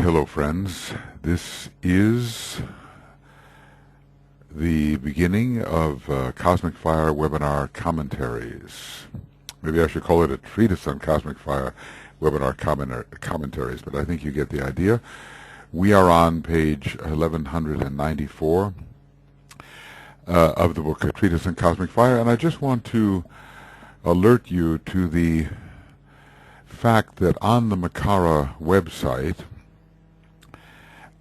Hello friends, this is the beginning of Cosmic Fire webinar commentaries. Maybe I should call it a treatise on Cosmic Fire webinar commentaries, but I think you get the idea. We are on page 1194 of the book, A Treatise on Cosmic Fire, and I just want to alert you to the fact that on the Makara website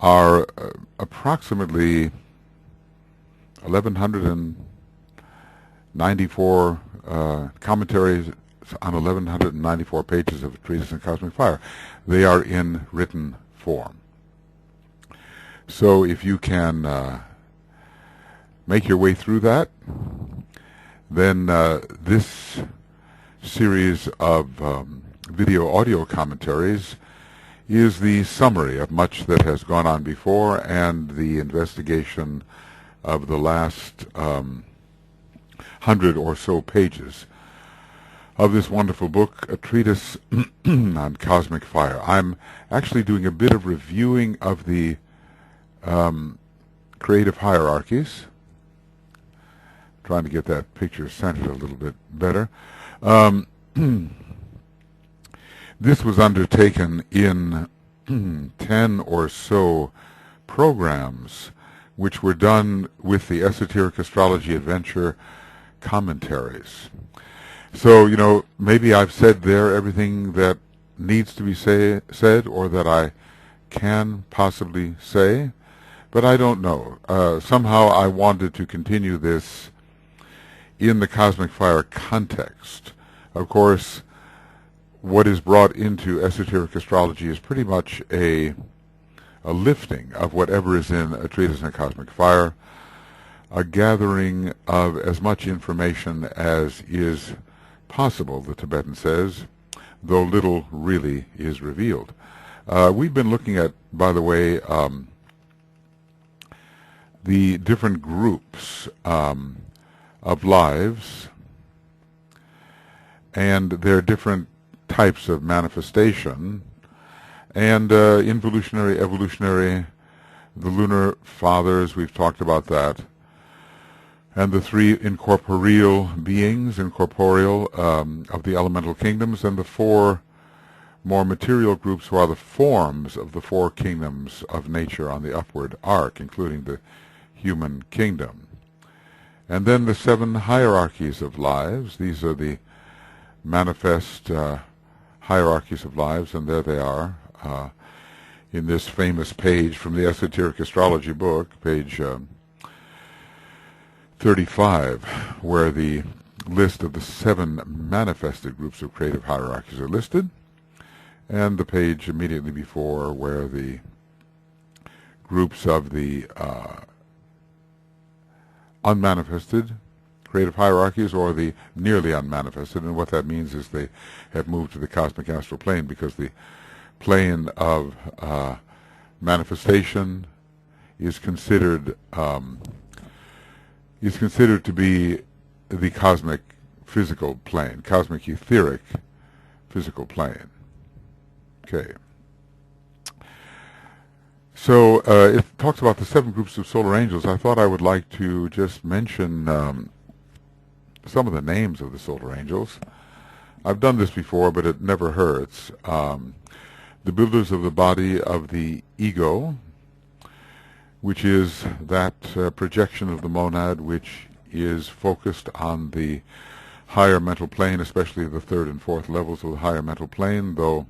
are approximately 1194 commentaries on 1194 pages of A Treatise on Cosmic Fire. They are in written form. So if you can make your way through that, then this series of video-audio commentaries is the summary of much that has gone on before and the investigation of the last 100 or so pages of this wonderful book, A Treatise on Cosmic Fire. I'm actually doing a bit of reviewing of the Creative Hierarchies. Trying to get that picture centered a little bit better. This was undertaken in 10 or so programs which were done with the Esoteric Astrology Adventure commentaries. So, you know, maybe I've said there everything that needs to be said or that I can possibly say, but I don't know. Somehow I wanted to continue this in the Cosmic Fire context. Of course, what is brought into esoteric astrology is pretty much a lifting of whatever is in A Treatise on Cosmic Fire, a gathering of as much information as is possible, the Tibetan says, though little really is revealed. We've been looking at, by the way, the different groups of lives and their different types of manifestation, and involutionary, evolutionary, the lunar fathers, we've talked about that, and the three incorporeal beings, incorporeal, of the elemental kingdoms, and the four more material groups who are the forms of the four kingdoms of nature on the upward arc, including the human kingdom. And then the 7 hierarchies of lives. These are the manifest hierarchies of lives, and there they are in this famous page from the Esoteric Astrology book, page 35, where the list of the 7 manifested groups of creative hierarchies are listed, and the page immediately before where the groups of the unmanifested creative hierarchies, or the nearly unmanifested, and what that means is they have moved to the cosmic astral plane, because the plane of manifestation is considered to be the cosmic physical plane, cosmic etheric physical plane. Okay. So it talks about the 7 groups of solar angels. I thought I would like to just mention some of the names of the solar angels. I've done this before, but it never hurts. The builders of the body of the ego, which is that projection of the monad which is focused on the higher mental plane, especially the 3rd and 4th levels of the higher mental plane, though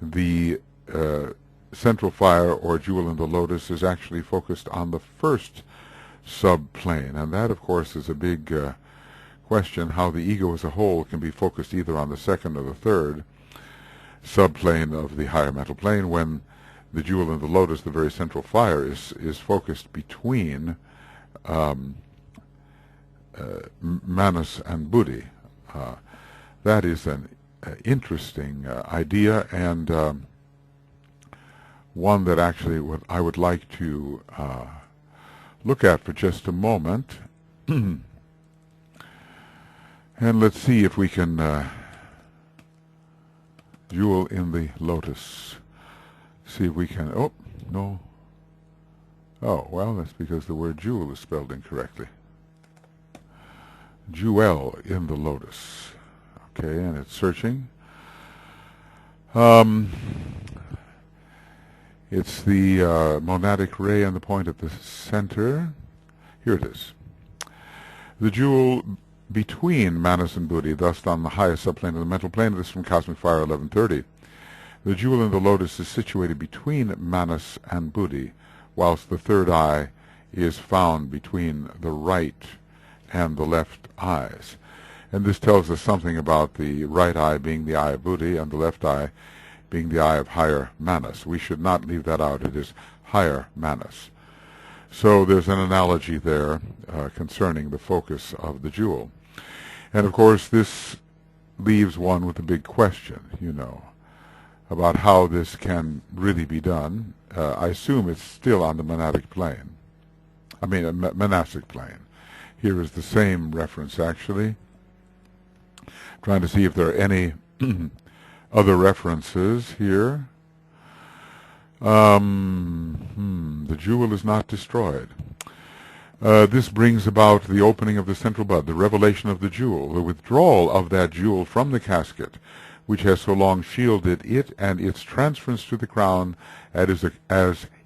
the central fire or jewel in the lotus is actually focused on the 1st subplane, and that of course is a big question, how the ego as a whole can be focused either on the 2nd or the 3rd subplane of the higher mental plane, when the jewel in the lotus, the very central fire, is focused between Manas and Buddhi. That is an interesting idea, and one that actually I would like to look at for just a moment. And let's see if we can jewel in the lotus. See if we can, oh, no. Oh, well, that's because the word jewel is spelled incorrectly. Jewel in the lotus. Okay, and it's searching. It's the monadic ray and the point at the center. Here it is. The jewel between Manas and Buddhi, thus on the highest subplane of the mental plane. This is from Cosmic Fire 1130. The jewel in the lotus is situated between Manas and Buddhi, whilst the third eye is found between the right and the left eyes. And this tells us something about the right eye being the eye of Buddhi and the left eye being the eye of higher Manas. We should not leave that out. It is higher Manas. So there's an analogy there concerning the focus of the jewel. And of course this leaves one with a big question, you know, about how this can really be done. I assume it's still on the monastic plane. Monastic plane. Here is the same reference, actually. Trying to see if there are any other references here. The jewel is not destroyed. This brings about the opening of the central bud, the revelation of the jewel, the withdrawal of that jewel from the casket, which has so long shielded it, and its transference to the crown, as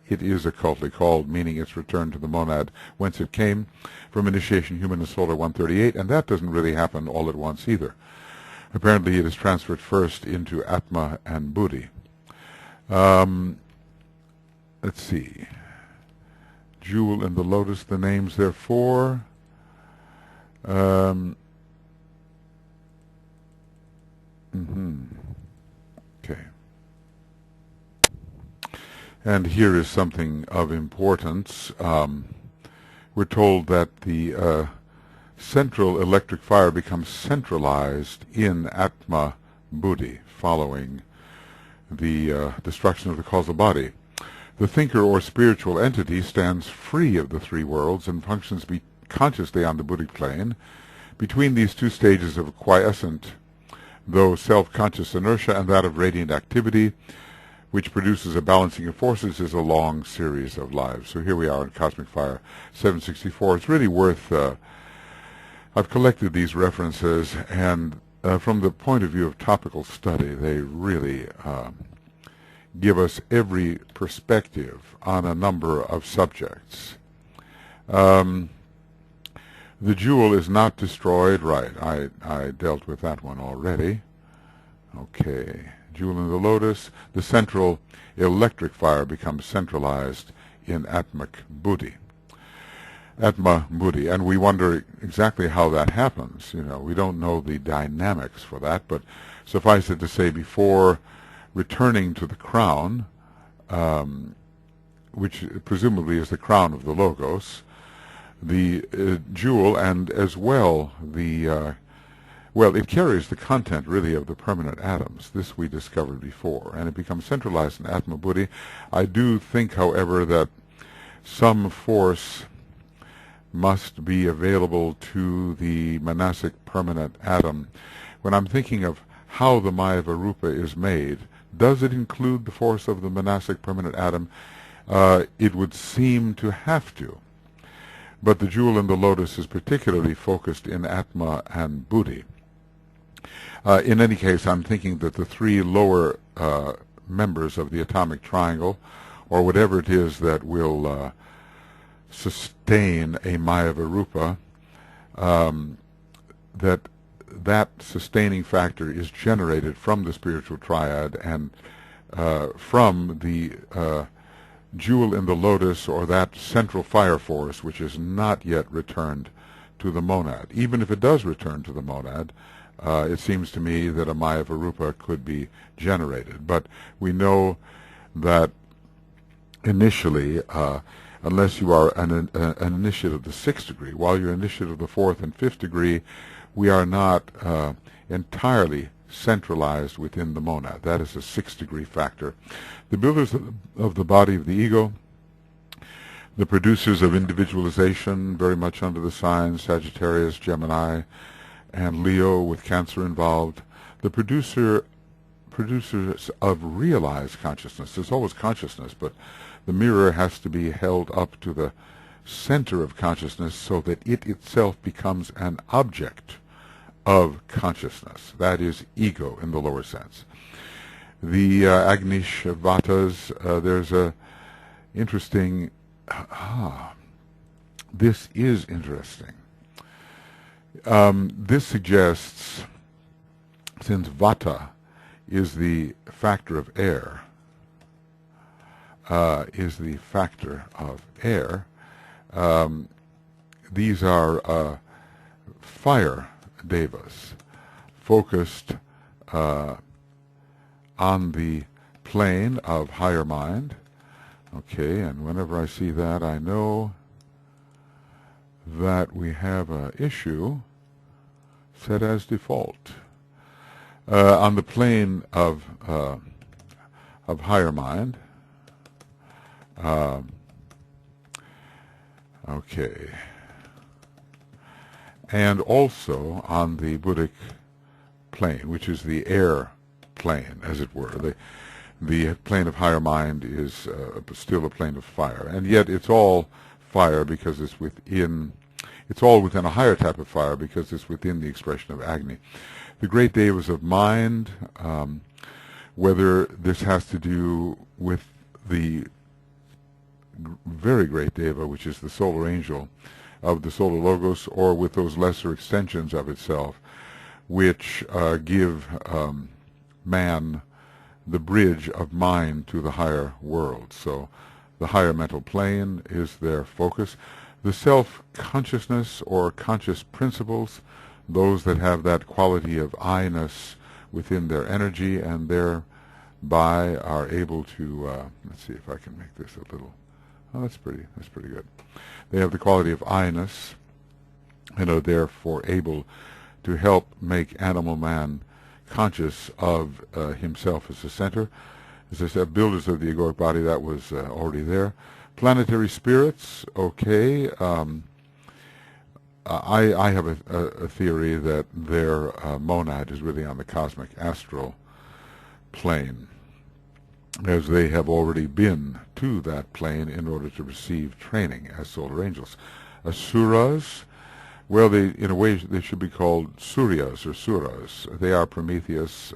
it is occultly called, meaning its return to the monad, whence it came, from initiation human and solar 138, and that doesn't really happen all at once either. Apparently it is transferred first into Atma and Buddhi. Let's see. Jewel in the lotus, the names therefore. Okay. And here is something of importance. We're told that the central electric fire becomes centralized in Atma Buddhi following the destruction of the causal body. The thinker or spiritual entity stands free of the three worlds and functions consciously on the Buddhic plane. Between these two stages of quiescent, though self-conscious inertia, and that of radiant activity, which produces a balancing of forces, is a long series of lives. So here we are in Cosmic Fire 764. It's really worth... I've collected these references, and from the point of view of topical study, they really give us every perspective on a number of subjects. The jewel is not destroyed. Right, I dealt with that one already. Okay, jewel in the lotus. The central electric fire becomes centralized in Atmic Buddhi. Atma Buddhi, and we wonder exactly how that happens. You know, we don't know the dynamics for that, but suffice it to say, before returning to the crown, which presumably is the crown of the Logos, the jewel, and as well the it carries the content really of the permanent atoms. This we discovered before, and it becomes centralized in Atma Buddhi. I do think, however, that some force must be available to the monastic permanent atom. When I'm thinking of how the Maya Varupa is made, does it include the force of the monastic permanent atom? It would seem to have to. But the jewel in the lotus is particularly focused in Atma and Buddhi. In any case, I'm thinking that the three lower members of the atomic triangle, or whatever it is that will sustain a Maya Varupa, that sustaining factor is generated from the spiritual triad and from the jewel in the lotus, or that central fire force, which is not yet returned to the monad. Even if it does return to the monad, it seems to me that a Maya Varupa could be generated. But we know that initially, unless you are an initiate of the 6th degree, while you're initiate of the 4th and 5th degree, we are not entirely centralized within the monad. That is a 6th degree factor. The builders of the body of the ego, the producers of individualization, very much under the signs Sagittarius, Gemini, and Leo with Cancer involved, the producers of realized consciousness. There's always consciousness, but the mirror has to be held up to the center of consciousness so that it itself becomes an object of consciousness. That is ego in the lower sense. The Agnish Vatas, there's a interesting, this is interesting. This suggests, since Vata is the factor of air, these are fire devas, focused on the plane of higher mind. Okay, and whenever I see that, I know that we have an issue set as default. On the plane of higher mind. Okay. And also on the Buddhic plane, which is the air plane, as it were. The plane of higher mind is still a plane of fire, and yet it's all fire because it's all within a higher type of fire because it's within the expression of Agni. The great devas of mind, whether this has to do with the very great deva, which is the solar angel of the solar logos, or with those lesser extensions of itself, which give man the bridge of mind to the higher world. So the higher mental plane is their focus. The self-consciousness or conscious principles, those that have that quality of I-ness within their energy and thereby are able to, let's see if I can make this a little, oh, that's pretty good. They have the quality of I-ness and are therefore able to help make animal man conscious of himself as the center. As I said, builders of the egoic body, that was already there. Planetary spirits, okay. I have a theory that their monad is really on the cosmic astral plane, as they have already been to that plane in order to receive training as solar angels. Asuras, well, in a way, they should be called Suryas or Suras. They are Prometheus.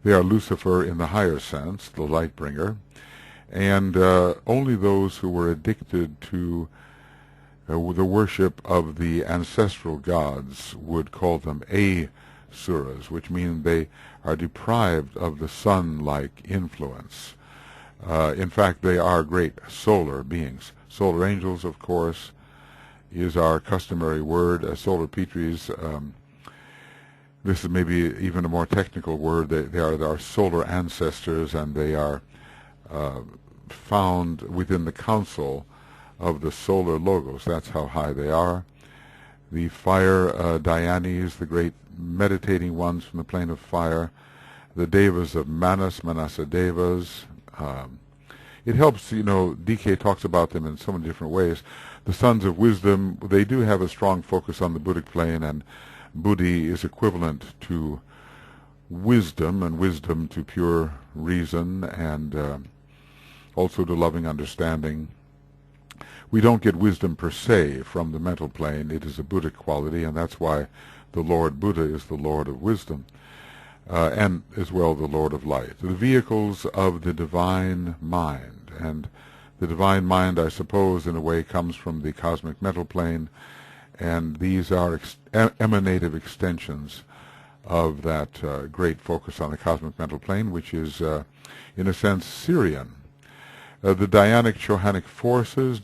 They are Lucifer in the higher sense, the light bringer. And only those who were addicted to the worship of the ancestral gods would call them Asuras, which means they are deprived of the sun-like influence. In fact, they are great solar beings. Solar angels, of course, is our customary word. Solar Petries, this is maybe even a more technical word. They are our solar ancestors, and they are found within the council of the solar logos. That's how high they are. The fire Dhyanis, the great meditating ones from the plane of fire. The devas of Manasa devas. It helps, DK talks about them in so many different ways. The sons of wisdom, they do have a strong focus on the Buddhic plane, and Buddhi is equivalent to wisdom, and wisdom to pure reason, and also to loving understanding. We don't get wisdom per se from the mental plane. It is a Buddhic quality, and that's why the Lord Buddha is the Lord of wisdom, and as well the Lord of light. The vehicles of the divine mind, and the divine mind, I suppose, in a way, comes from the cosmic mental plane, and these are emanative extensions of that great focus on the cosmic mental plane, which is, in a sense, Syrian. The Dhyanic Chohanic forces,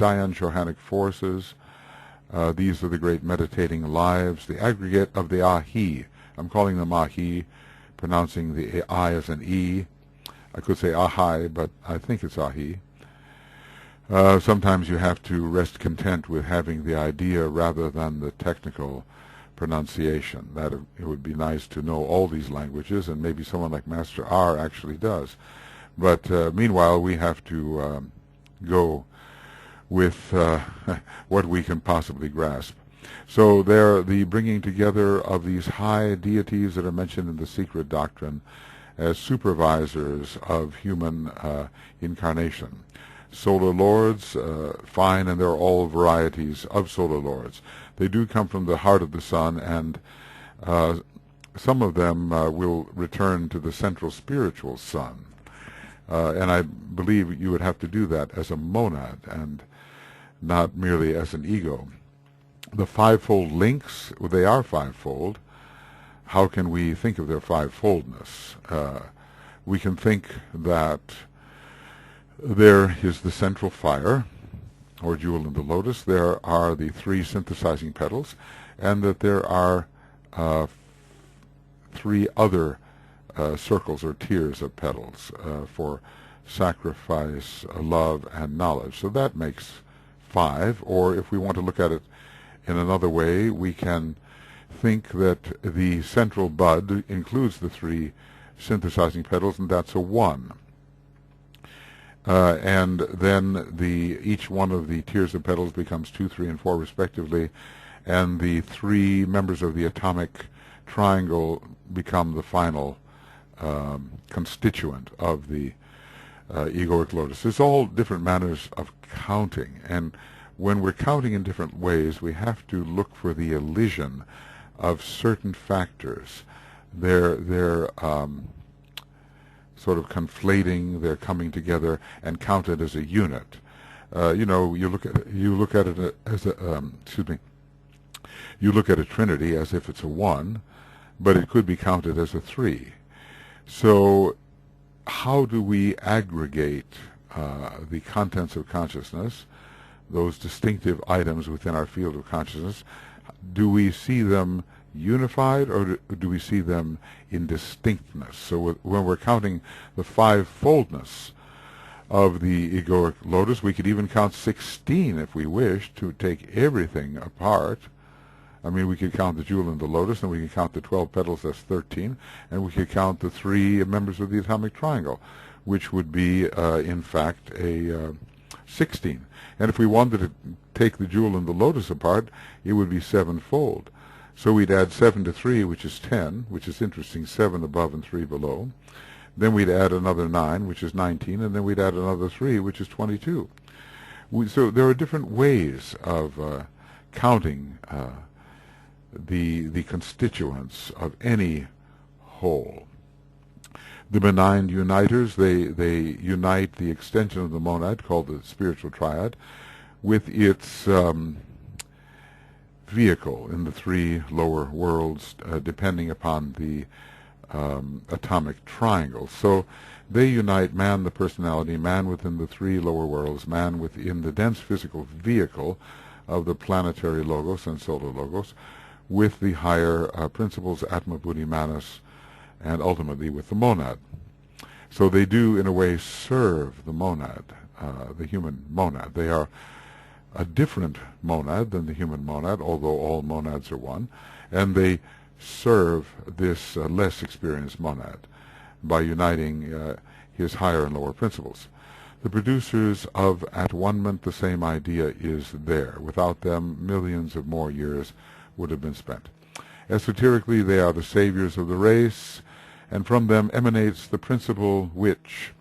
these are the great meditating lives, the aggregate of the Ahi. I'm calling them Ahi, pronouncing the I as an E. I could say Ahai, but I think it's Ahi. Sometimes you have to rest content with having the idea rather than the technical pronunciation. That it would be nice to know all these languages, and maybe someone like Master R actually does. But meanwhile, we have to go with what we can possibly grasp. So there, the bringing together of these high deities that are mentioned in the secret doctrine, as supervisors of human incarnation. Solar lords, fine, and there are all varieties of solar lords. They do come from the heart of the sun, and some of them will return to the central spiritual sun. And I believe you would have to do that as a monad and not merely as an ego. The fivefold links, they are fivefold. How can we think of their fivefoldness? We can think that there is the central fire, or jewel in the lotus. There are the three synthesizing petals, and that there are three other circles or tiers of petals for sacrifice, love, and knowledge. So that makes 5. Or if we want to look at it in another way, we can think that the central bud includes the 3 synthesizing petals, and that's a 1. And then each one of the tiers of petals becomes 2, 3, and 4 respectively, and the 3 members of the atomic triangle become the final constituent of the egoic lotus. There's all different manners of counting, and when we're counting in different ways, we have to look for the elision of certain factors. They're sort of conflating, they're coming together and counted as a unit. You look at it as a you look at a trinity as if it's a 1, but it could be counted as a 3. So how do we aggregate the contents of consciousness, those distinctive items within our field of consciousness? Do we see them unified, or do we see them in distinctness? So when we're counting the fivefoldness of the egoic lotus, we could even count 16 if we wish, to take everything apart. I mean, we could count the jewel in the lotus, and we could count the 12 petals, that's 13, and we could count the 3 members of the atomic triangle, which would be, in fact, a 16. And if we wanted to take the jewel in the lotus apart, it would be 7-fold. So we'd add 7 to 3, which is 10, which is interesting, 7 above and 3 below. Then we'd add another 9, which is 19, and then we'd add another 3, which is 22. So there are different ways of counting the constituents of any whole. The benign uniters, they unite the extension of the monad, called the spiritual triad, with its vehicle in the 3 lower worlds, depending upon the atomic triangle. So they unite man, the personality, man within the 3 lower worlds, man within the dense physical vehicle of the planetary logos and solar logos, with the higher principles, Atma, Buddhi, Manas, and ultimately with the monad. So they do, in a way, serve the monad, the human monad. They are a different monad than the human monad, although all monads are one, and they serve this less experienced monad by uniting his higher and lower principles. The producers of at one-ment the same idea is there. Without them, millions of more years would have been spent. Esoterically, they are the saviors of the race, and from them emanates the principle which,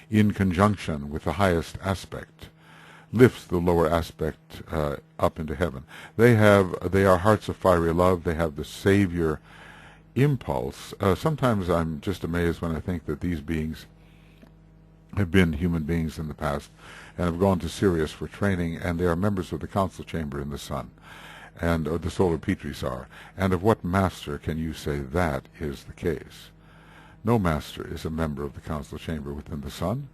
in conjunction with the highest aspect, lifts the lower aspect up into heaven. They are hearts of fiery love. They have the savior impulse. Sometimes I'm just amazed when I think that these beings have been human beings in the past and have gone to Sirius for training, and they are members of the council chamber in the sun, and the solar Petri Tsar. And of what master can you say that is the case? No master is a member of the council chamber within the sun.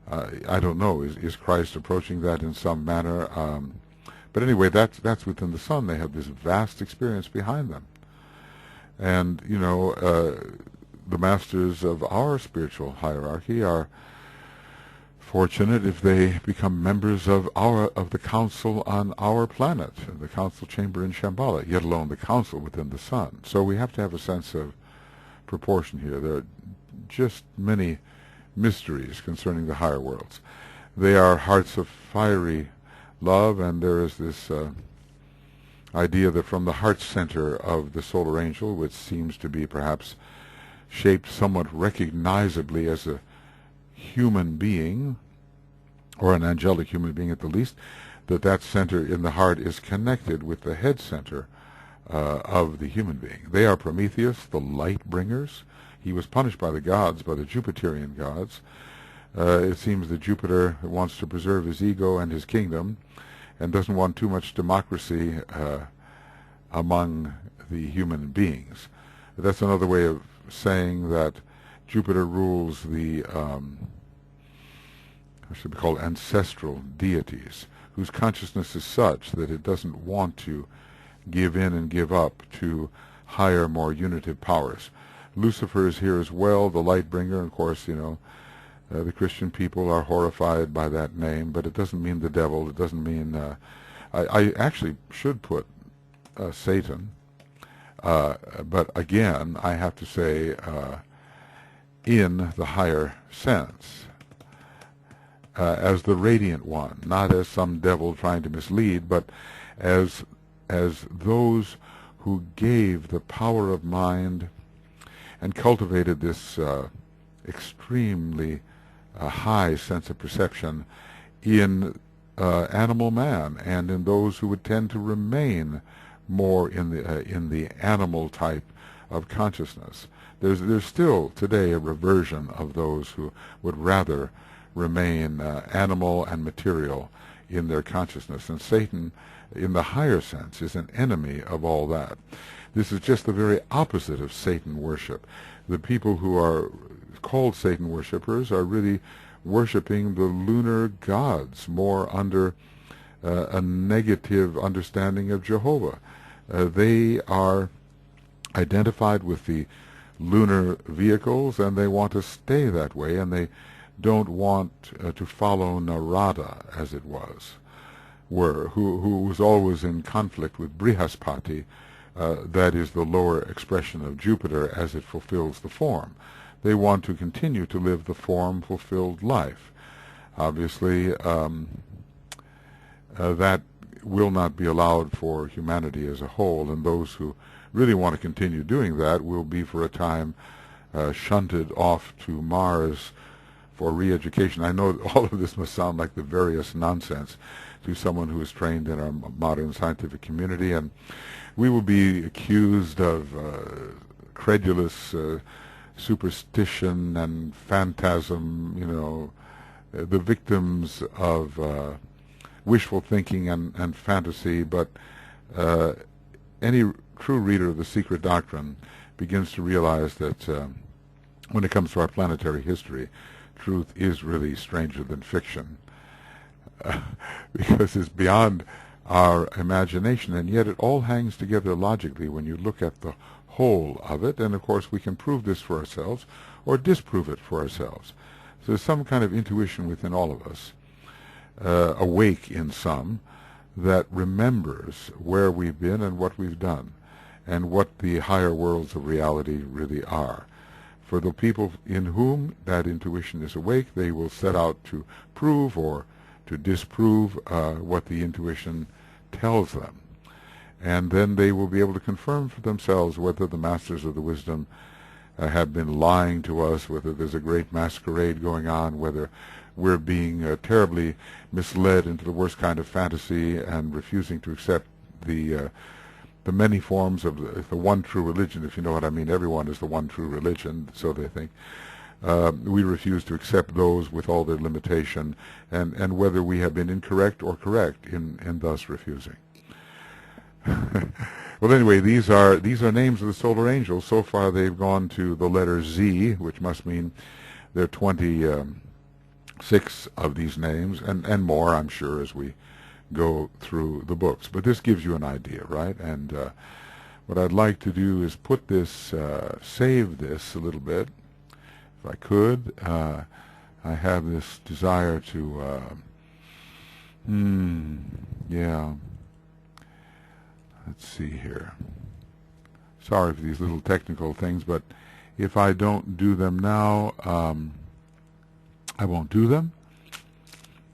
I don't know. Is Christ approaching that in some manner? But anyway, that's within the sun. They have this vast experience behind them. And, the masters of our spiritual hierarchy are fortunate if they become members of the council on our planet, the council chamber in Shambhala, yet alone the council within the sun. So we have to have a sense of proportion here. There are just many mysteries concerning the higher worlds. They are hearts of fiery love, and there is this idea that from the heart center of the solar angel, which seems to be perhaps shaped somewhat recognizably as a human being, or an angelic human being at the least, that center in the heart is connected with the head center of the human being. They are Prometheus, the light bringers. He was punished by the gods, by the Jupiterian gods. It seems that Jupiter wants to preserve his ego and his kingdom and doesn't want too much democracy among the human beings. That's another way of saying that Jupiter rules the, what should be called, ancestral deities, whose consciousness is such that it doesn't want to give in and give up to higher, more unitive powers. Lucifer is here as well, the light bringer. Of course, the Christian people are horrified by that name, but it doesn't mean the devil. It doesn't mean... I actually should put Satan, but again, I have to say in the higher sense, as the radiant one, not as some devil trying to mislead, but as those who gave the power of mind and cultivated this extremely high sense of perception in animal man, and in those who would tend to remain more in the animal type of consciousness. There's still today a reversion of those who would rather remain animal and material in their consciousness, and Satan, in the higher sense, is an enemy of all that. This is just the very opposite of Satan worship. The people who are called Satan worshippers are really worshipping the lunar gods, more under a negative understanding of Jehovah. They are identified with the lunar vehicles, and they want to stay that way, and they don't want to follow Narada, as it who was always in conflict with Brihaspati, that is the lower expression of Jupiter as it fulfills the form. They want to continue to live the form-fulfilled life. Obviously, that will not be allowed for humanity as a whole, and those who really want to continue doing that will be for a time shunted off to Mars for re-education. I know all of this must sound like the veriest nonsense to someone who is trained in our modern scientific community, and we will be accused of credulous superstition and phantasm, the victims of wishful thinking and fantasy, but any true reader of the secret doctrine begins to realize that when it comes to our planetary history, truth is really stranger than fiction, because it's beyond our imagination, and yet it all hangs together logically when you look at the whole of it, and of course we can prove this for ourselves or disprove it for ourselves. So there's some kind of intuition within all of us, awake in some, that remembers where we've been and what we've done, and what the higher worlds of reality really are. For the people in whom that intuition is awake, they will set out to prove or to disprove what the intuition tells them. And then they will be able to confirm for themselves whether the masters of the wisdom have been lying to us, whether there's a great masquerade going on, whether we're being terribly misled into the worst kind of fantasy and refusing to accept the many forms of the one true religion, if you know what I mean. Everyone is the one true religion, so they think. We refuse to accept those with all their limitation, and whether we have been incorrect or correct in thus refusing. Well, anyway, these are names of the solar angels. So far, they've gone to the letter Z, which must mean there are 26 of these names, and more, I'm sure, as we go through the books. But this gives you an idea, right? And what I'd like to do is put this, save this a little bit, if I could. I have this desire to, yeah. Let's see here. Sorry for these little technical things, but if I don't do them now, I won't do them.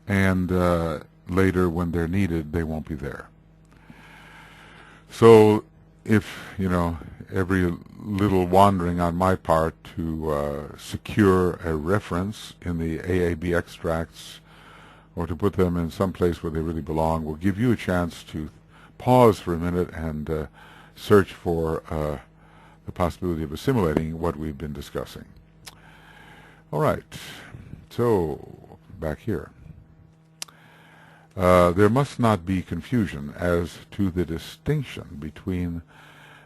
And later, when they're needed, they won't be there. So if, every little wandering on my part to secure a reference in the AAB extracts or to put them in some place where they really belong will give you a chance to pause for a minute and search for the possibility of assimilating what we've been discussing. All right, so back here. There must not be confusion as to the distinction between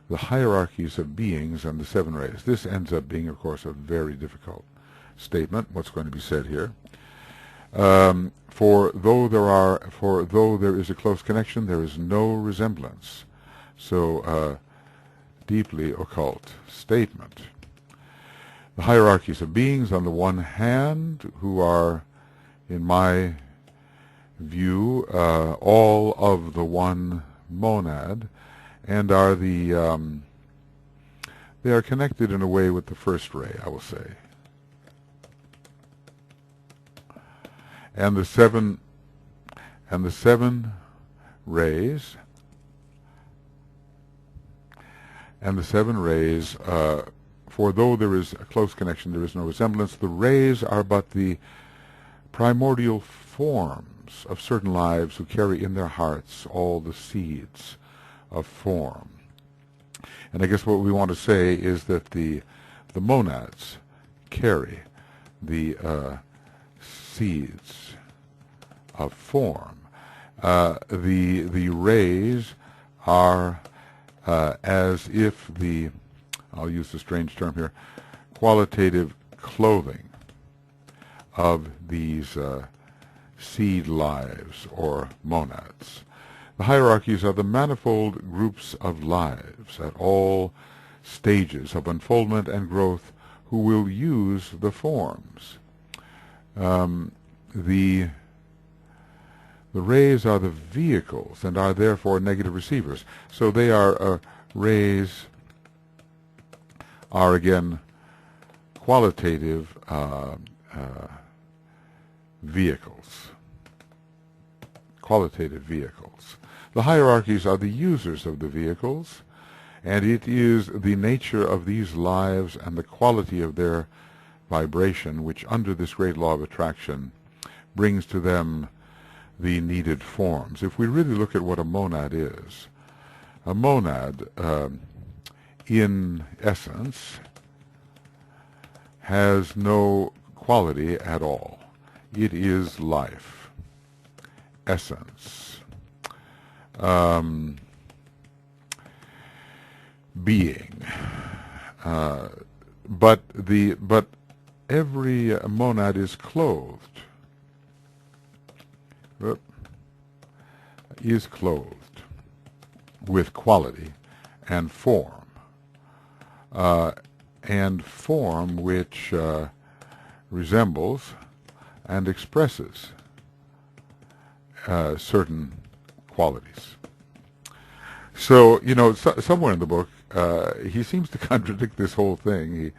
the hierarchies of beings and the seven rays. This ends up being, of course, a very difficult statement, what's going to be said here. For though there is a close connection, there is no resemblance. So, deeply occult statement. The hierarchies of beings, on the one hand, who are, in my view, all of the one monad, and are they are connected in a way with the first ray, I will say. And the seven rays, for though there is a close connection, there is no resemblance. The rays are but the primordial forms of certain lives who carry in their hearts all the seeds of form. And I guess what we want to say is that the monads carry the seeds of form. The rays are as if the, I'll use a strange term here, qualitative clothing of these seed lives or monads. The hierarchies are the manifold groups of lives at all stages of unfoldment and growth who will use the forms. The rays are the vehicles and are therefore negative receivers. So they are, rays are again qualitative vehicles. Qualitative vehicles. The hierarchies are the users of the vehicles, and it is the nature of these lives and the quality of their vibration which, under this great law of attraction, brings to them the needed forms. If we really look at what a monad is, a monad, in essence, has no quality at all. It is life, essence, being. But every monad is clothed. Is clothed with quality and form which resembles and expresses certain qualities. So, somewhere in the book, he seems to contradict this whole thing.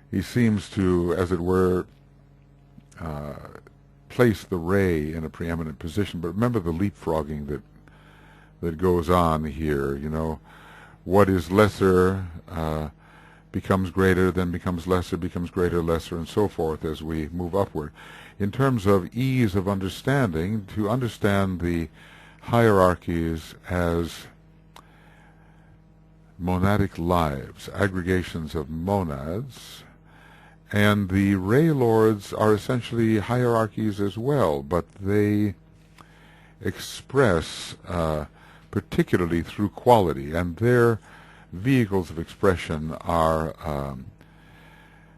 He seems to, as it were, place the ray in a preeminent position. But remember the leapfrogging that goes on here. What is lesser becomes greater, then becomes lesser, becomes greater, lesser, and so forth as we move upward. In terms of ease of understanding, to understand the hierarchies as monadic lives, aggregations of monads, and the ray lords are essentially hierarchies as well, but they express particularly through quality, and their vehicles of expression are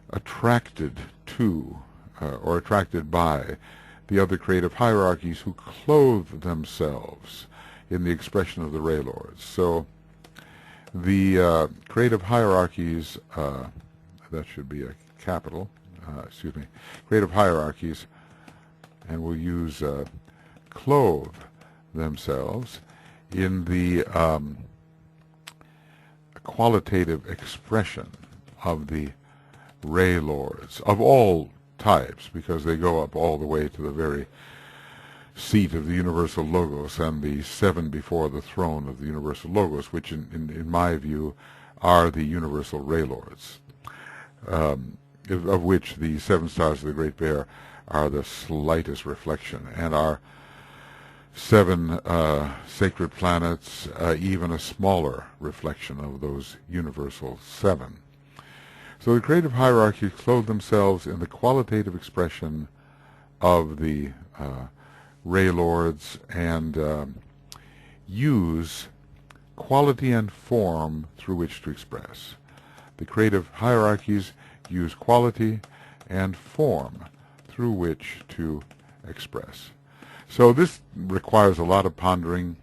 attracted to or attracted by the other creative hierarchies who clothe themselves in the expression of the ray lords. So the creative hierarchies, that should be a capital, creative hierarchies, and we'll use clothe themselves in the qualitative expression of the ray lords of all types, because they go up all the way to the very seat of the universal logos and the seven before the throne of the universal logos, which in my view are the universal ray lords, of which the seven stars of the Great Bear are the slightest reflection, and our seven sacred planets even a smaller reflection of those universal seven. So the creative hierarchies clothe themselves in the qualitative expression of the ray lords and use quality and form through which to express. The creative hierarchies use quality and form through which to express. So this requires a lot of pondering.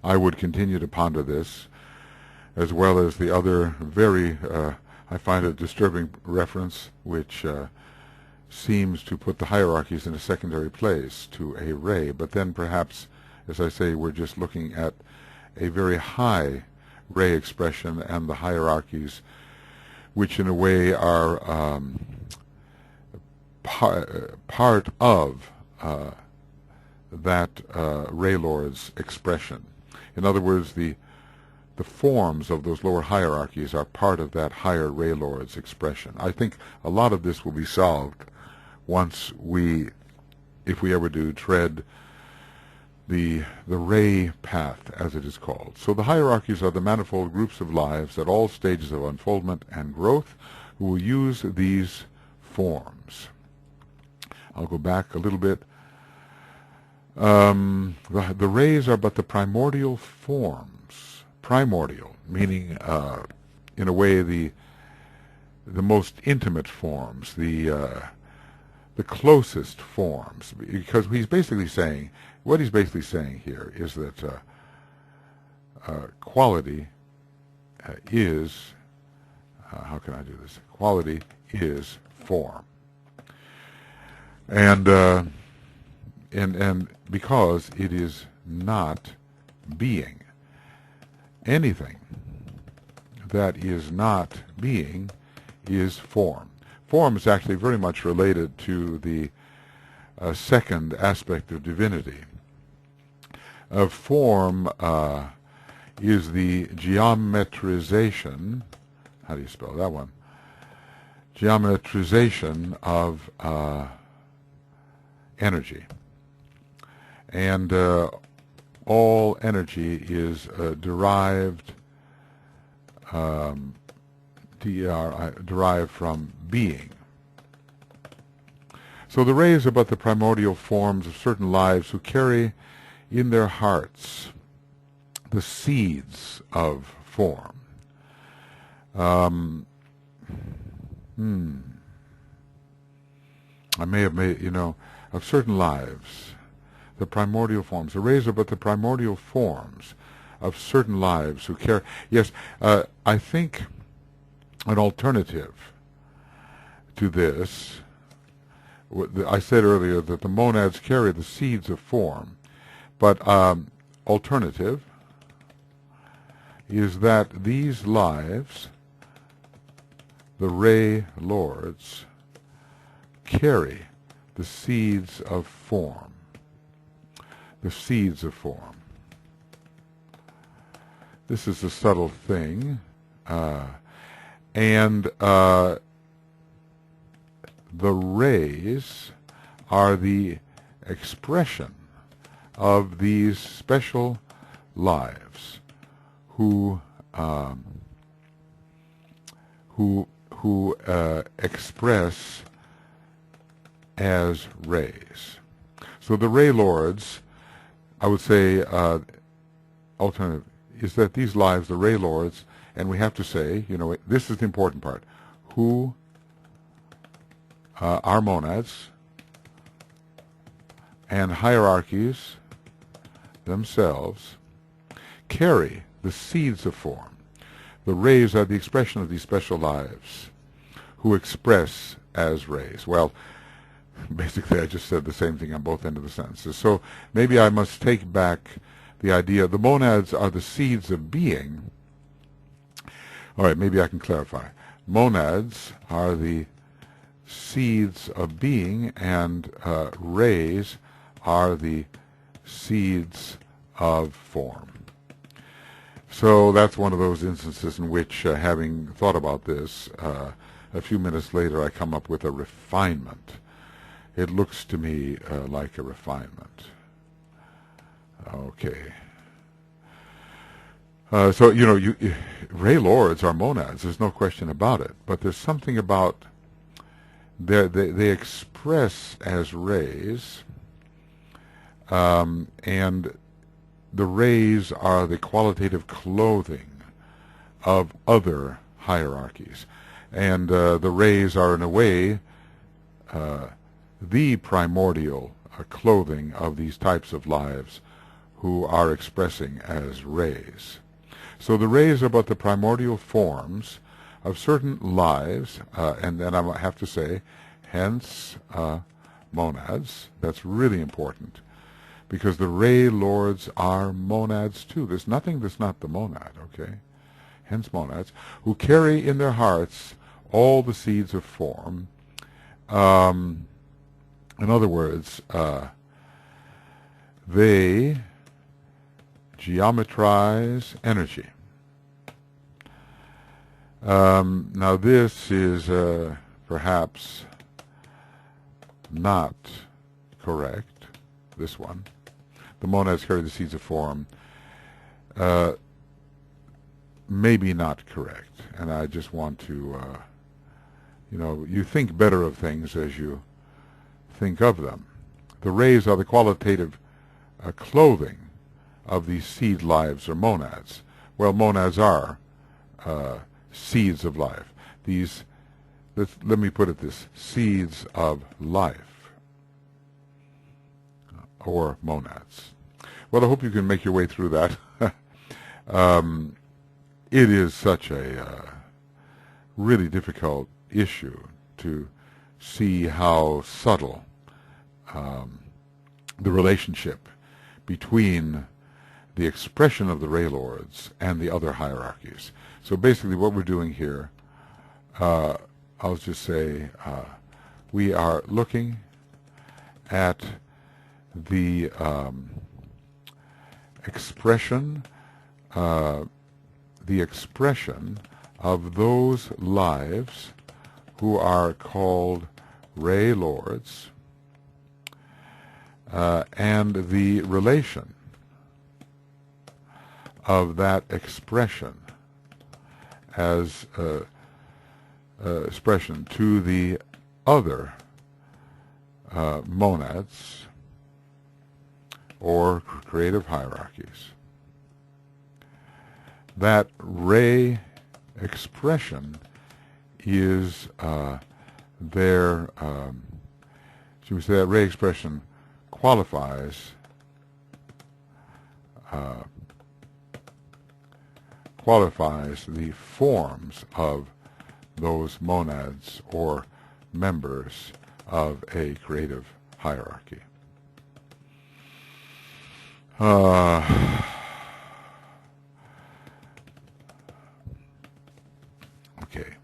I would continue to ponder this, as well as the other very, I find a disturbing reference, which seems to put the hierarchies in a secondary place to a ray, but then perhaps, as I say, we're just looking at a very high ray expression and the hierarchies, which in a way are part of that ray lord's expression. In other words, the forms of those lower hierarchies are part of that higher ray lord's expression. I think a lot of this will be solved once we, if we ever do, tread the ray path, as it is called. So the hierarchies are the manifold groups of lives at all stages of unfoldment and growth who will use these forms. I'll go back a little bit. The rays are but the primordial forms. Primordial, meaning, in a way, the most intimate forms, the closest forms, because he's basically saying, what he's basically saying here is that quality is, how can I do this? Quality is form. And because it is not being. Anything that is not being is form. Form is actually very much related to the second aspect of divinity. Form is the geometrization, how do you spell that one? Geometrization of energy. And all energy is derived from being. So the rays are but the primordial forms of certain lives who carry in their hearts the seeds of form. I may have made, of certain lives, the primordial forms. The rays are but the primordial forms of certain lives who carry. Yes, I think an alternative to this, I said earlier that the monads carry the seeds of form, but alternative is that these lives, the ray lords, carry the seeds of form. The seeds of form. This is a subtle thing. And the rays are the expression of these special lives who express as rays. So the ray lords, I would say, alternative is that these lives, the ray lords, and we have to say, this is the important part, who are monads and hierarchies themselves carry the seeds of form. The rays are the expression of these special lives who express as rays. Well, basically I just said the same thing on both ends of the sentences. So maybe I must take back the idea. The monads are the seeds of being. All right, maybe I can clarify. Monads are the seeds of being, and rays are the seeds of form. So that's one of those instances in which, having thought about this, a few minutes later I come up with a refinement. It looks to me like a refinement. Okay. So, Ray Lords are monads, there's no question about it. But there's something about they express as rays, and the rays are the qualitative clothing of other hierarchies. And the rays are, in a way, the primordial clothing of these types of lives who are expressing as rays. So the rays are but the primordial forms of certain lives, and then I have to say, hence monads. That's really important, because the ray lords are monads too. There's nothing that's not the monad, okay? Hence monads, who carry in their hearts all the seeds of form. In other words, they geometrize energy. Now this is perhaps not correct, this one. The monads carry the seeds of form. Maybe not correct, and I just want to, you think better of things as you think of them. The rays are the qualitative clothing of these seed lives or monads. Well, monads are seeds of life. Let me put it this, seeds of life, or monads. Well, I hope you can make your way through that. It is such a really difficult issue to see how subtle the relationship between the expression of the Ray Lords and the other hierarchies. So basically what we're doing here, I'll just say, we are looking at the expression of those lives who are called Ray Lords, and the relation of that expression as expression to the other monads or creative hierarchies. That ray expression is their, should we say, that ray expression qualifies the forms of those monads or members of a creative hierarchy. Okay.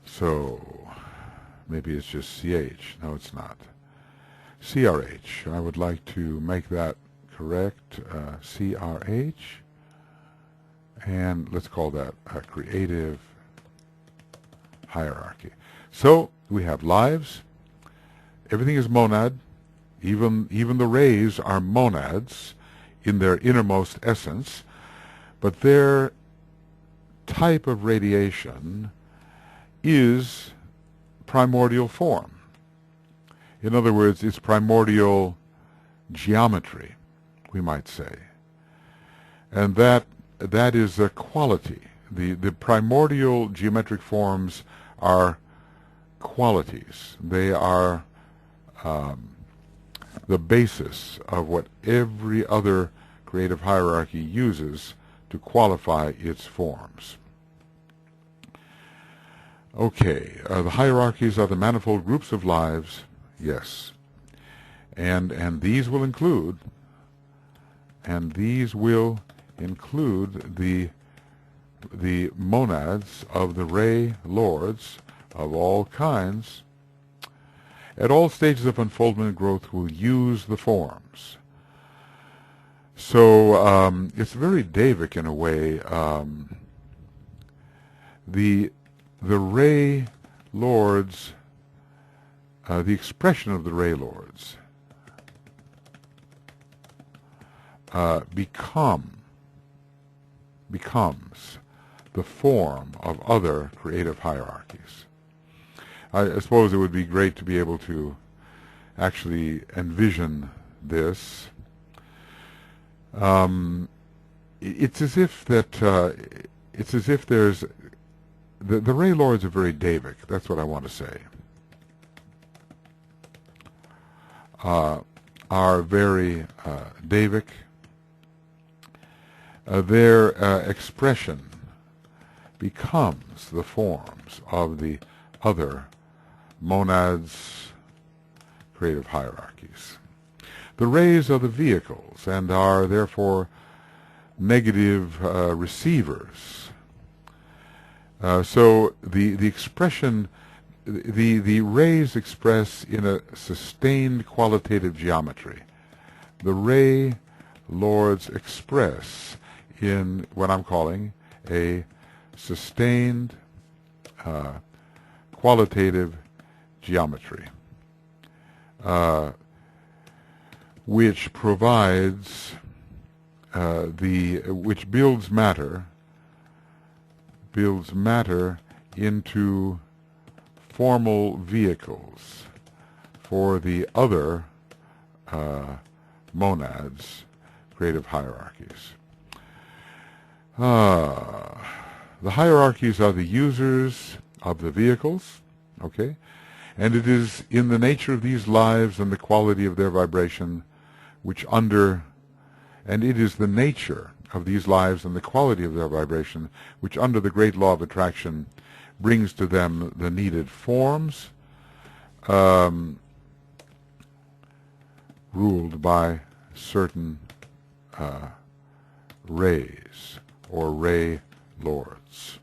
So maybe it's just CH. No, it's not. CRH. I would like to make that correct. CRH. And let's call that a creative hierarchy. So we have lives. Everything is monad. Even the rays are monads in their innermost essence, but their type of radiation is primordial form. In other words, it's primordial geometry, we might say. And that is a quality. The primordial geometric forms are qualities. They are the basis of what every other creative hierarchy uses to qualify its forms. Okay, the hierarchies are the manifold groups of lives, yes. And these will include the monads of the ray lords of all kinds. At all stages of unfoldment and growth will use the forms. So it's very Davic in a way. The ray lords, the expression of the ray lords becomes the form of other creative hierarchies. I suppose it would be great to be able to actually envision this. It's as if there's the ray lords are very Davic. That's what I want to say. Are very Davic. Their expression becomes the forms of the other monads, creative hierarchies. The rays are the vehicles and are therefore negative receivers. So the expression, the rays express in a sustained qualitative geometry. The ray lords express in what I'm calling a sustained qualitative geometry, which provides which builds matter into formal vehicles for the other monads, creative hierarchies. The hierarchies are the users of the vehicles, okay? And it is in the nature of these lives and the quality of their vibration and it is the nature of these lives and the quality of their vibration which under the great law of attraction brings to them the needed forms, ruled by certain rays or ray lords.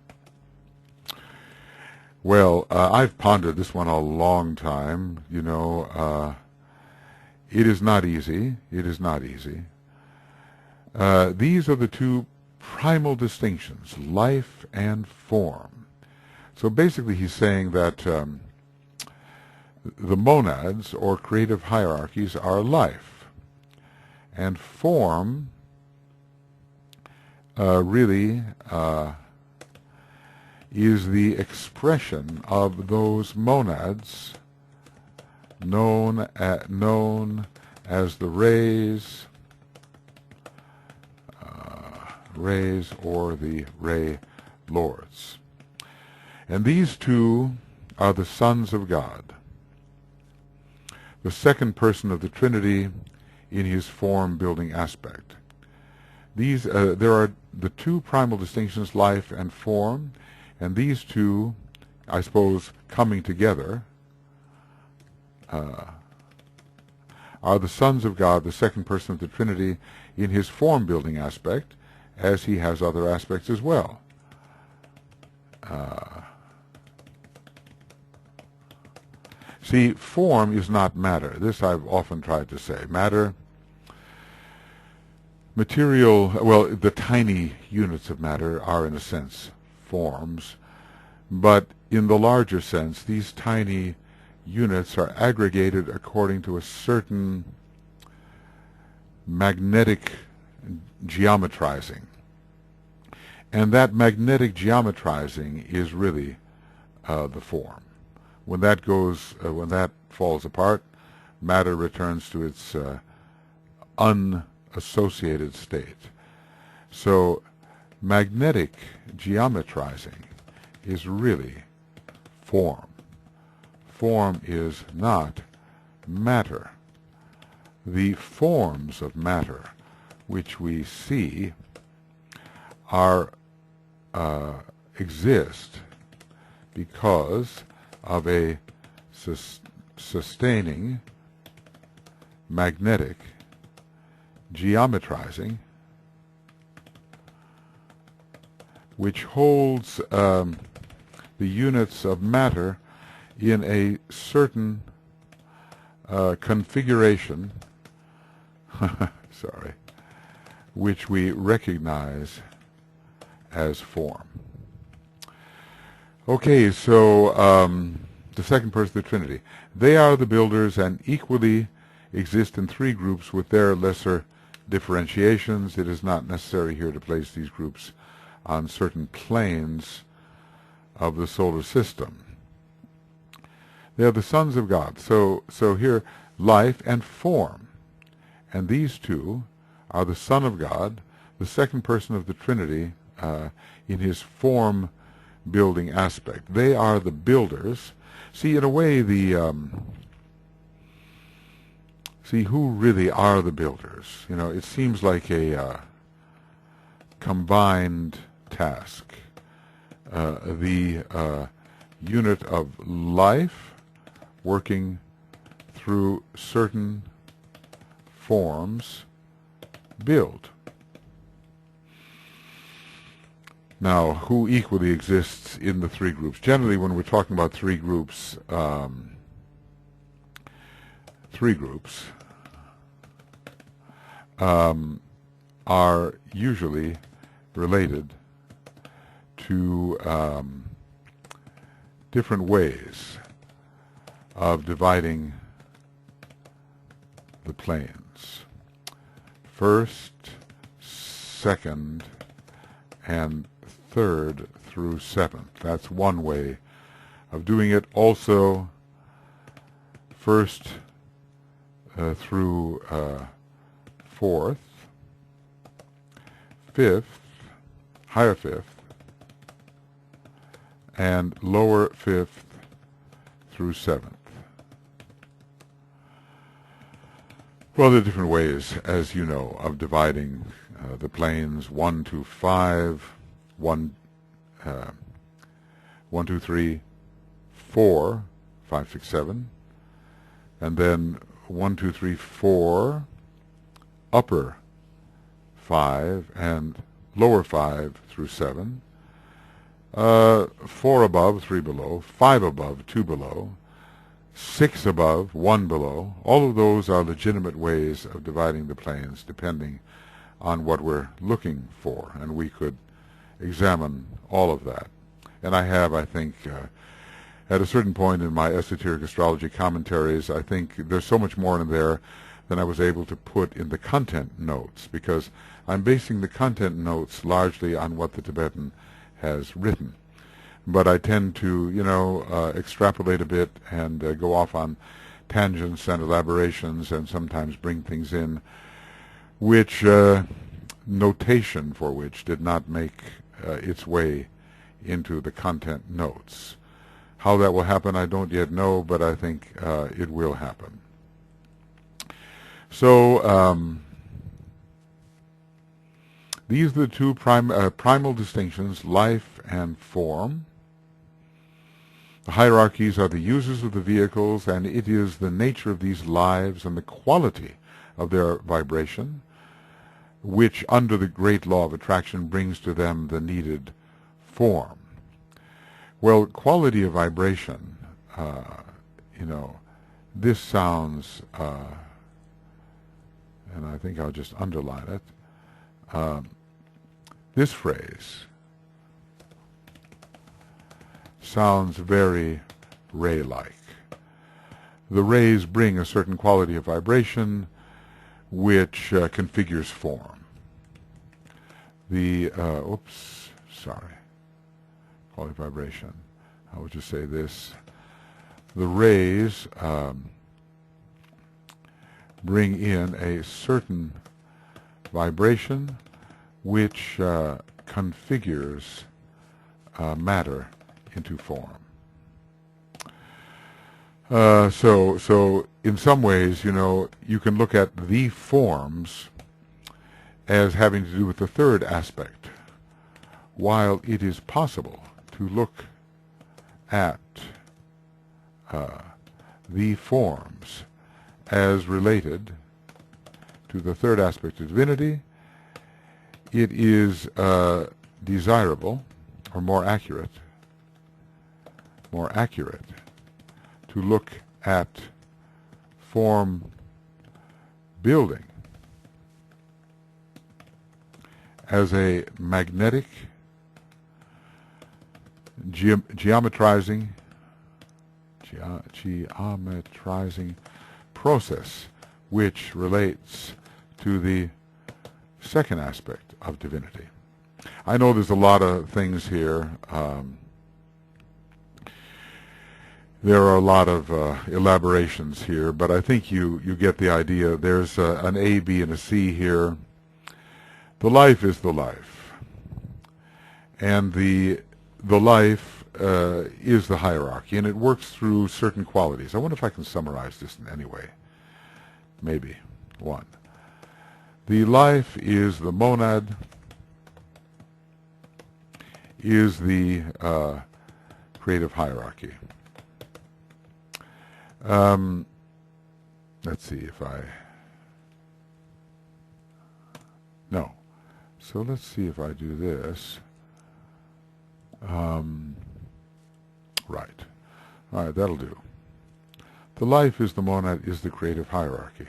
Well, I've pondered this one a long time. You know, it is not easy. It is not easy. These are the two primal distinctions, life and form. So basically he's saying that the monads or creative hierarchies are life, and form really is the expression of those monads known as the rays or the ray lords. And these two are the sons of God, the second person of the Trinity in his form-building aspect. These there are the two primal distinctions, life and form, and these two, I suppose, coming together, are the sons of God, the second person of the Trinity, in his form-building aspect, as he has other aspects as well. See, form is not matter. This I've often tried to say. Material, well, the tiny units of matter are, in a sense, forms, but in the larger sense, these tiny units are aggregated according to a certain magnetic geometrizing. And that magnetic geometrizing is really the form. When that falls apart, matter returns to its unassociated state. So magnetic geometrizing is really form. Form is not matter. The forms of matter which we see exist because of a sustaining magnetic geometrizing which holds the units of matter in a certain configuration sorry, which we recognize as form. Okay, so the second person of the Trinity. They are the builders and equally exist in three groups with their lesser differentiations. It is not necessary here to place these groups on certain planes of the solar system. They are the sons of God. So here, life and form. And these two are the Son of God, the second person of the Trinity, in his form-building aspect. They are the builders. See, in a way, see, who really are the builders? You know, it seems like a combined task. The unit of life working through certain forms build. Now, who equally exists in the three groups? Generally, when we're talking about three groups are usually related to different ways of dividing the planes. First, second, and third through seventh. That's one way of doing it. Also, first through fourth, fifth, higher fifth, and lower fifth through seventh. Well, there are different ways, as you know, of dividing the planes: 1 to 5, 1, 2, 3, 4, 5, 6, 7, and then 1, 2, 3, 4, upper 5 and lower 5 through 7, 4 above, 3 below, 5 above, 2 below, 6 above, 1 below. All of those are legitimate ways of dividing the planes depending on what we're looking for, and we could examine all of that. And I have, I think, at a certain point in my esoteric astrology commentaries, I think there's so much more in there than I was able to put in the content notes, because I'm basing the content notes largely on what the Tibetan has written. But I tend to, you know, extrapolate a bit and go off on tangents and elaborations, and sometimes bring things in which notation for which did not make its way into the content notes. How that will happen, I don't yet know, but I think it will happen. So these are the two primal distinctions, life and form. The hierarchies are the users of the vehicles, and it is the nature of these lives and the quality of their vibration which, under the great law of attraction, brings to them the needed form. Well, quality of vibration, you know, this sounds, and I think I'll just underline it, this phrase sounds very ray-like. The rays bring a certain quality of vibration which configures form. The, quality of vibration. I would just say this. The rays bring in a certain vibration which configures matter into form. So in some ways, you know, you can look at the forms as having to do with the third aspect, while it is possible to look at the forms as related to the third aspect of divinity. It is desirable, or more accurate, to look at form building as a magnetic geometrizing process which relates to the second aspect of divinity. I know there's a lot of things here. There are a lot of elaborations here, but I think you get the idea. There's an A, B, and a C here. The life is the life, and the life is the hierarchy, and it works through certain qualities. I wonder if I can summarize this in any way. Maybe. One. The life is the monad, is the creative hierarchy. Let's see if no. So let's see if I do this. Right. All right, that'll do. The life is the monad, is the creative hierarchy.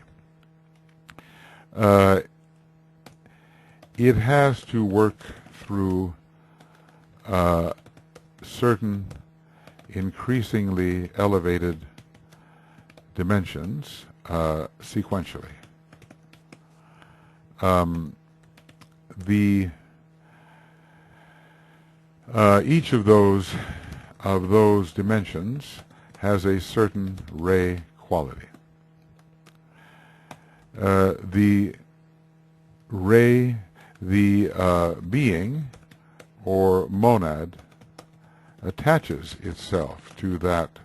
It has to work through certain increasingly elevated dimensions sequentially. Each of those dimensions has a certain ray quality. The ray, the being or monad attaches itself to that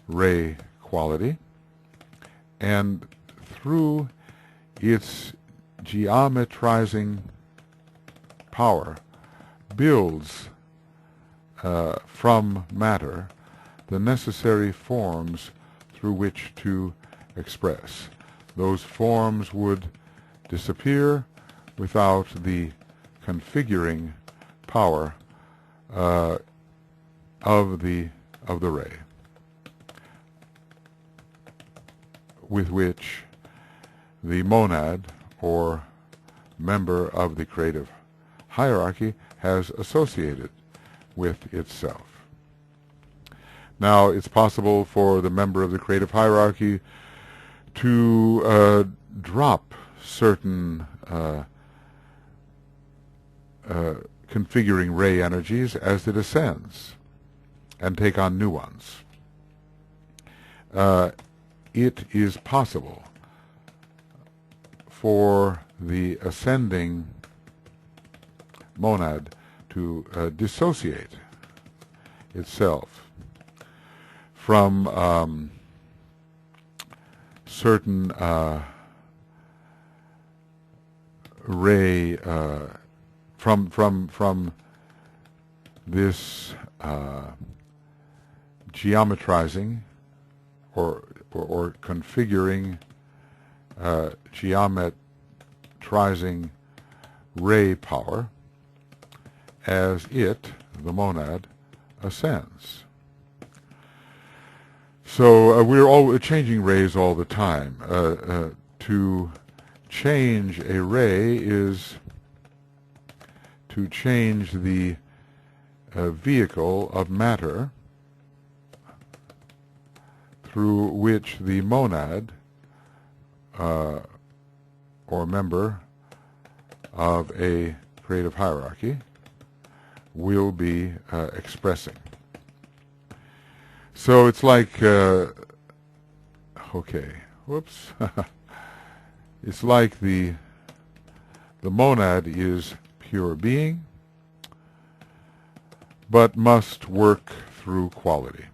ray quality, and through its geometrizing power builds from matter the necessary forms through which to express. Those forms would disappear without the configuring power of the ray, with which the monad or member of the creative hierarchy has associated with itself. Now, it's possible for the member of the creative hierarchy to drop certain configuring ray energies as it ascends and take on new ones. It is possible for the ascending monad to dissociate itself from certain ray from this geometrizing or configuring geometrizing ray power as it, the monad, ascends. So we're all changing rays all the time. To change a ray is to change the vehicle of matter through which the monad or member of a creative hierarchy will be expressing. So it's like, it's like the monad is pure being, but must work through quality.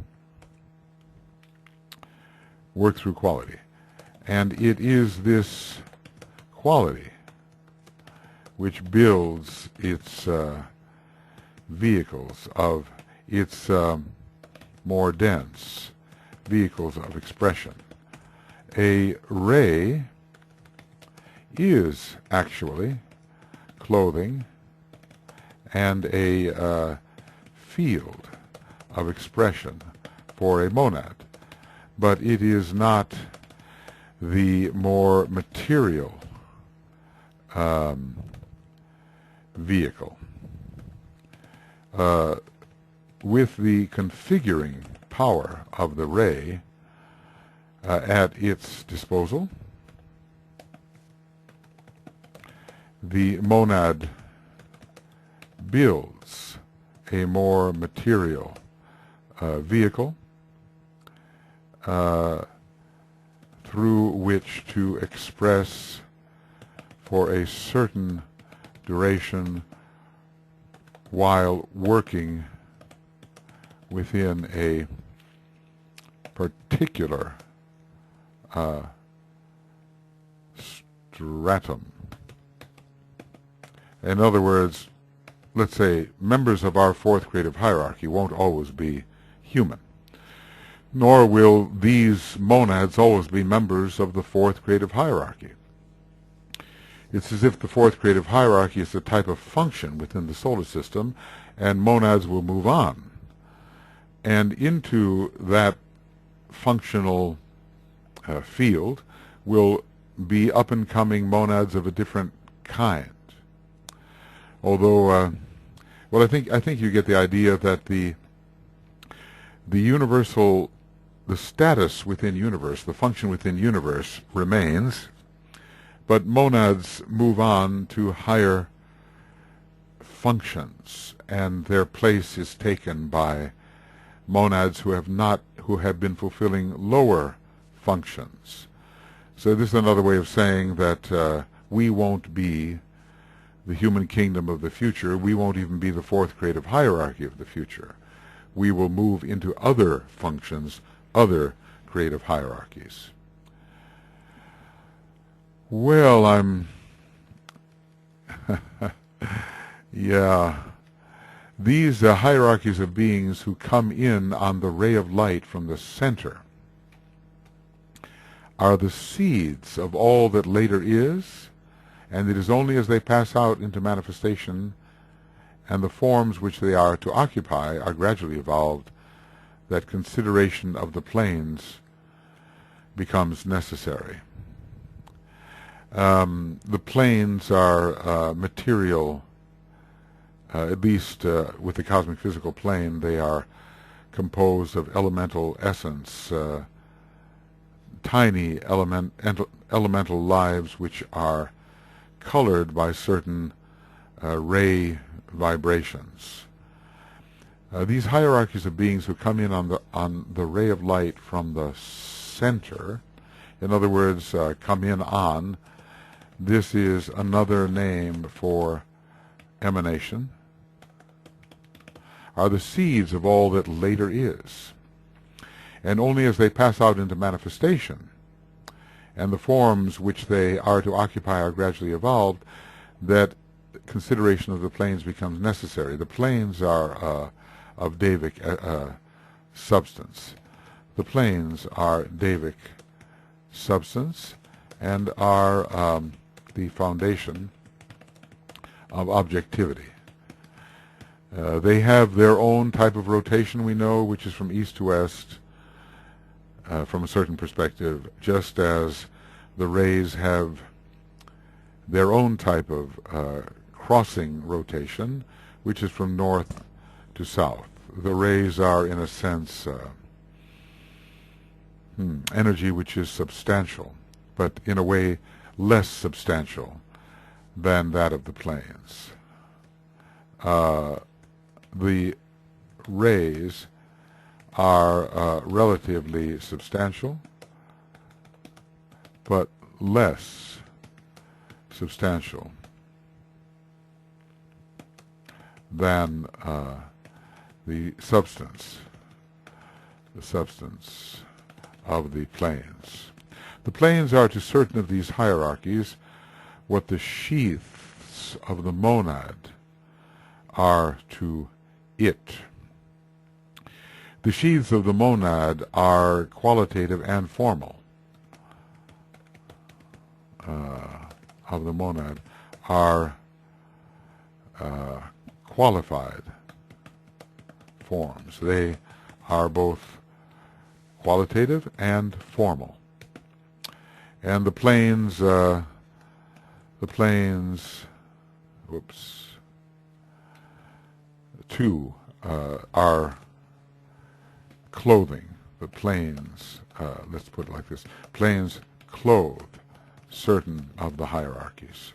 Work through quality. And it is this quality which builds its vehicles of its more dense vehicles of expression. A ray is actually clothing and a field of expression for a monad, but it is not the more material vehicle. With the configuring power of the ray at its disposal, the monad builds a more material vehicle through which to express for a certain duration while working within a particular stratum. In other words, let's say members of our fourth creative hierarchy won't always be human, nor will these monads always be members of the fourth creative hierarchy. It's as if the fourth creative hierarchy is a type of function within the solar system, and monads will move on. And into that functional field will be up-and-coming monads of a different kind. Although, well, I think you get the idea that the universal, the status within universe, the function within universe remains, but monads move on to higher functions, and their place is taken by monads who have been fulfilling lower functions. So this is another way of saying that we won't be the human kingdom of the future. We won't even be the fourth creative hierarchy of the future. We will move into other functions, other creative hierarchies. Well, yeah. These hierarchies of beings who come in on the ray of light from the center are the seeds of all that later is, and it is only as they pass out into manifestation and the forms which they are to occupy are gradually evolved that consideration of the planes becomes necessary. The planes are material, at least with the cosmic physical plane, they are composed of elemental essence, tiny elemental lives which are colored by certain ray vibrations. These hierarchies of beings who come in on the ray of light from the center, in other words, come in on, this is another name for emanation, are the seeds of all that later is. And only as they pass out into manifestation, and the forms which they are to occupy are gradually evolved, that consideration of the planes becomes necessary. The planes are of Devic substance. The planes are Devic substance and are the foundation of objectivity. They have their own type of rotation, we know, which is from east to west, from a certain perspective, just as the rays have their own type of crossing rotation, which is from north to south. The rays are, in a sense, energy which is substantial, but in a way less substantial than that of the planes. The rays are relatively substantial, but less substantial than the substance of the planes. The planes are to certain of these hierarchies what the sheaths of the monad are to it. The sheaths of the monad are qualitative and formal. Of the monad are qualified forms. They are both qualitative and formal. And the planes, to our clothing, the planes, let's put it like this, planes clothe certain of the hierarchies.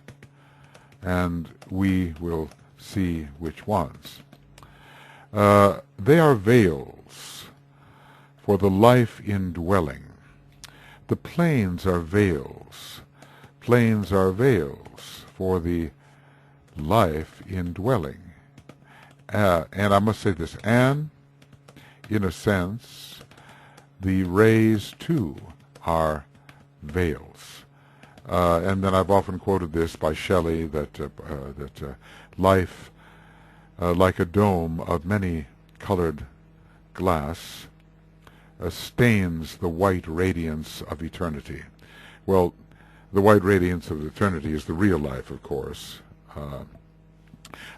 And we will see which ones. They are veils for the life indwelling. The planes are veils. Planes are veils for the life indwelling. And I must say this, and in a sense, the rays too are veils. And then I've often quoted this by Shelley, that life, like a dome of many colored glass, stains the white radiance of eternity. Well, the white radiance of eternity is the real life, of course. I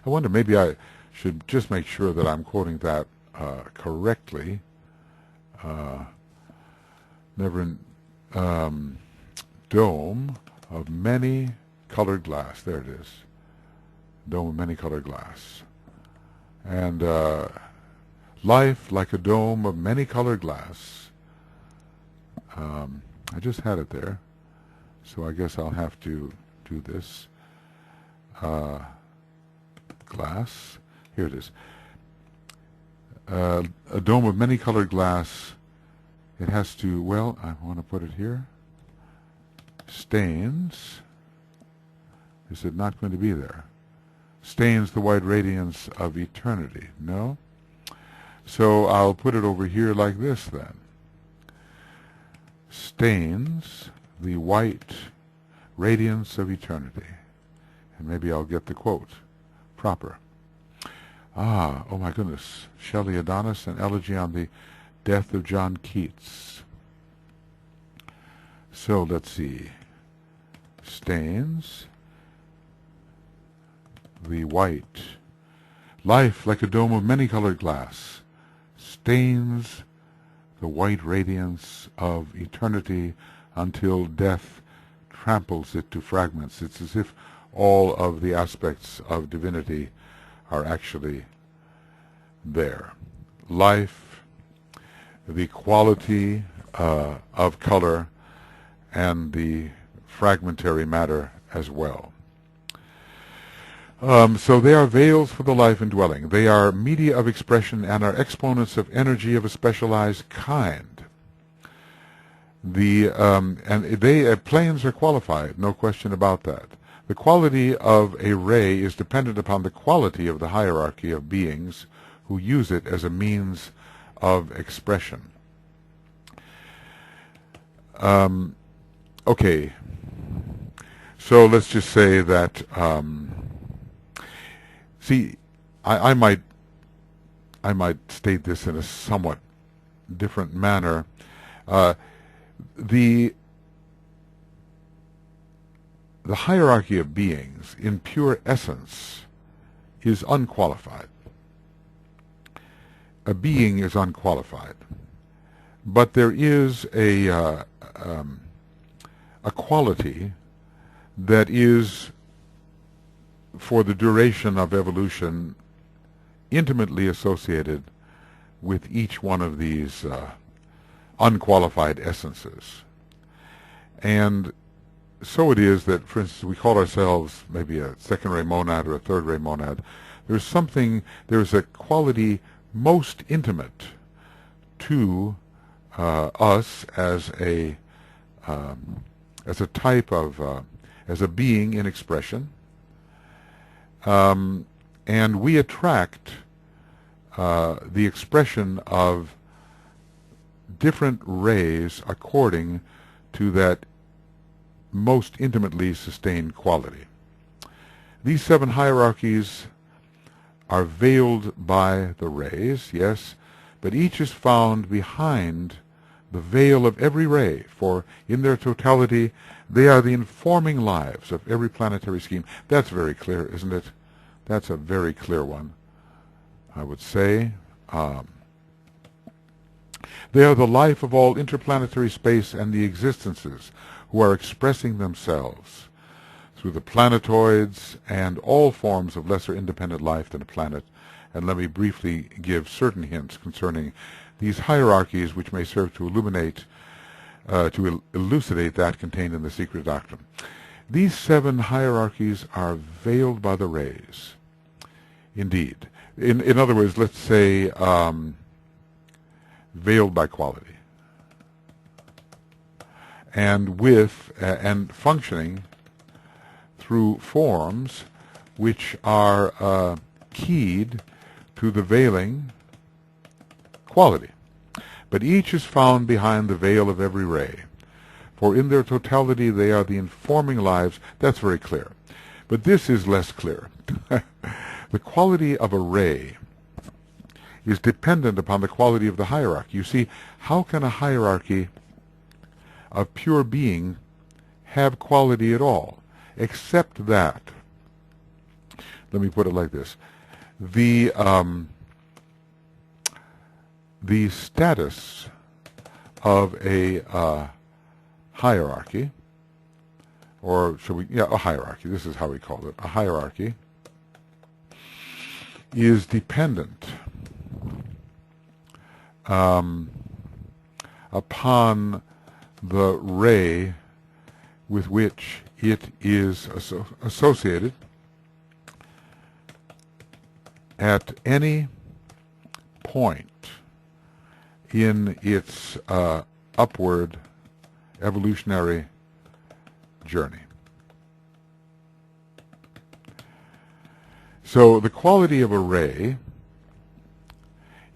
wonder, maybe I should just make sure that I'm quoting that correctly. Dome of many colored glass. There it is. Dome of many colored glass. And life like a dome of many colored glass. I just had it there, so I guess I'll have to do this. Glass. Here it is. A dome of many colored glass. It has to, well, I want to put it here. Stains. Is it not going to be there? Stains the white radiance of eternity. No? So I'll put it over here like this then. Stains the white radiance of eternity. And maybe I'll get the quote proper. Oh my goodness. Shelley Adonis, an elegy on the death of John Keats. So let's see. Stains the white. Life like a dome of many colored glass stains the white radiance of eternity until death tramples it to fragments. It's as if all of the aspects of divinity are actually there. Life, the quality of color, and the fragmentary matter as well. So they are veils for the life indwelling. They are media of expression and are exponents of energy of a specialized kind. Planes are qualified, no question about that. The quality of a ray is dependent upon the quality of the hierarchy of beings who use it as a means of expression. Okay, so let's just say that, see, I might state this in a somewhat different manner. The hierarchy of beings, in pure essence, is unqualified. A being is unqualified, but there is a quality that is, for the duration of evolution, intimately associated with each one of these unqualified essences. And so it is that, for instance, we call ourselves maybe a second-ray monad or a third-ray monad. There's a quality most intimate to us as a type of, as a being in expression. And we attract the expression of different rays according to that most intimately sustained quality. These 7 hierarchies are veiled by the rays, yes, but each is found behind the veil of every ray, for in their totality they are the informing lives of every planetary scheme. That's very clear, isn't it? That's a very clear one, I would say. They are the life of all interplanetary space and the existences who are expressing themselves through the planetoids and all forms of lesser independent life than a planet And let me briefly give certain hints concerning these hierarchies, which may serve to elucidate that contained in the secret doctrine. These 7 hierarchies are veiled by the rays. Indeed. In other words, let's say veiled by quality. And and functioning through forms which are keyed to the veiling quality. But each is found behind the veil of every ray. For in their totality they are the informing lives. That's very clear. But this is less clear. The quality of a ray is dependent upon the quality of the hierarchy. You see, how can a hierarchy of pure being have quality at all, except that, let me put it like this, the status of a hierarchy, or should we, a hierarchy, this is how we call it, a hierarchy, is dependent upon the ray with which it is associated at any point in its upward evolutionary journey. So the quality of a ray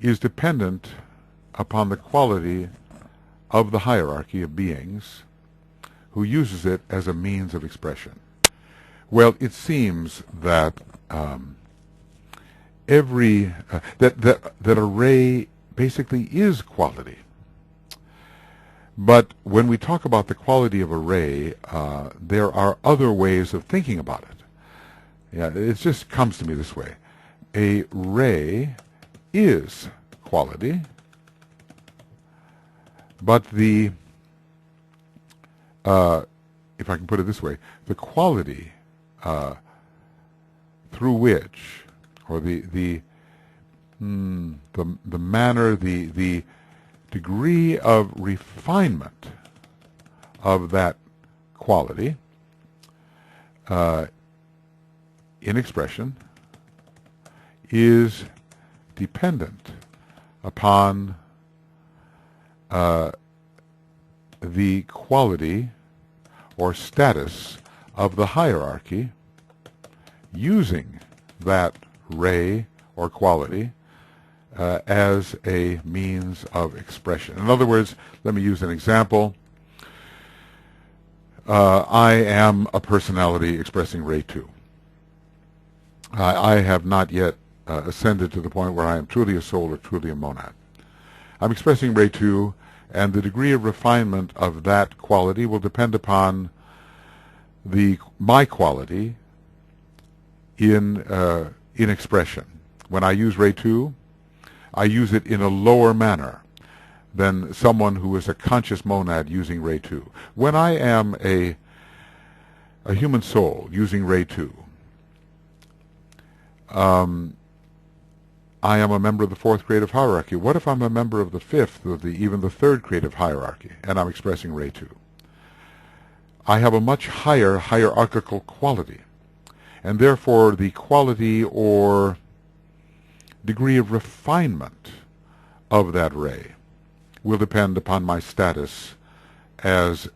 is dependent upon the quality of the hierarchy of beings who uses it as a means of expression. Well, it seems that that a ray basically is quality. But when we talk about the quality of a ray, there are other ways of thinking about it. Yeah, it just comes to me this way. A ray is quality, but if I can put it this way, the quality through which, or the manner, the degree of refinement of that quality in expression is dependent upon the quality or status of the hierarchy using that ray or quality as a means of expression. In other words, let me use an example. I am a personality expressing ray 2. I have not yet ascended to the point where I am truly a soul or truly a monad. I'm expressing ray 2, and the degree of refinement of that quality will depend upon my quality in expression. When I use ray 2, I use it in a lower manner than someone who is a conscious monad using ray 2. When I am a human soul using ray 2, I am a member of the 4th creative hierarchy. What if I'm a member of the 5th, or even the 3rd creative hierarchy, and I'm expressing ray 2? I have a much higher hierarchical quality, and therefore the quality or degree of refinement of that ray will depend upon my status as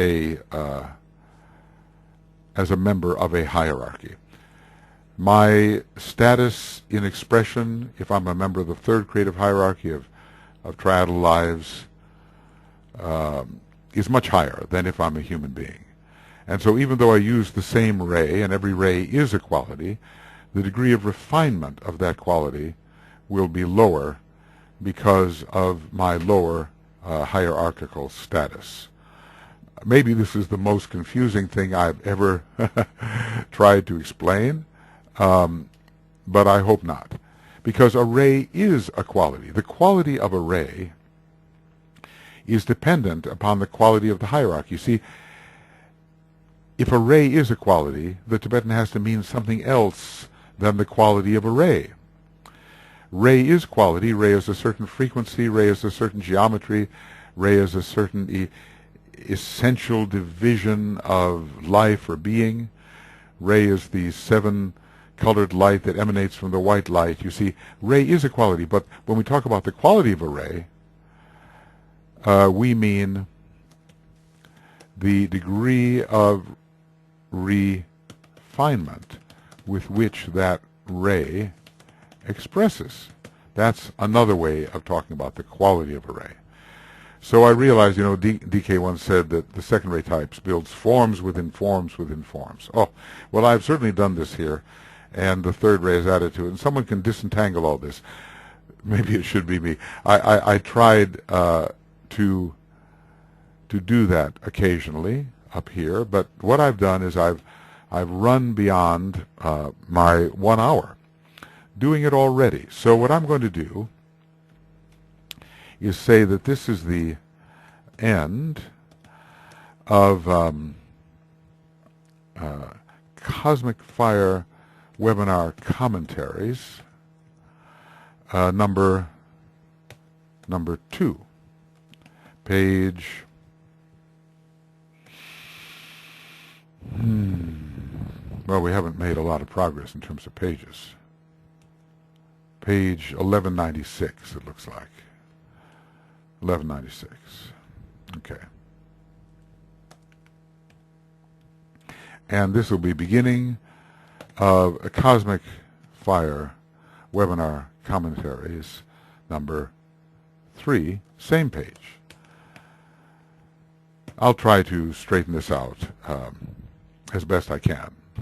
a member of a hierarchy. My status in expression, if I'm a member of the 3rd creative hierarchy of triadal lives, is much higher than if I'm a human being. And so even though I use the same ray, and every ray is a quality, the degree of refinement of that quality will be lower because of my lower hierarchical status. Maybe this is the most confusing thing I've ever tried to explain, but I hope not. Because a ray is a quality. The quality of a ray is dependent upon the quality of the hierarchy. You see, if a ray is a quality, the Tibetan has to mean something else than the quality of a ray. Ray is quality. Ray is a certain frequency. Ray is a certain geometry. Ray is a certain essential division of life or being. Ray is the seven-colored light that emanates from the white light. You see, ray is a quality, but when we talk about the quality of a ray, we mean the degree of refinement with which that ray expresses. That's another way of talking about the quality of a ray. So I realized, DK once said that the second ray types builds forms within forms within forms. Oh, well, I've certainly done this here, and the third ray is added to it. And someone can disentangle all this. Maybe it should be me. I tried to do that occasionally up here, but what I've done is I've run beyond my 1 hour doing it already. So what I'm going to do is say that this is the end of Cosmic Fire webinar commentaries, number 2, page well, we haven't made a lot of progress in terms of pages. Page 1196, it looks like. 1196. Okay. And this will be beginning of a Cosmic Fire webinar commentaries, number 3, same page. I'll try to straighten this out as best I can.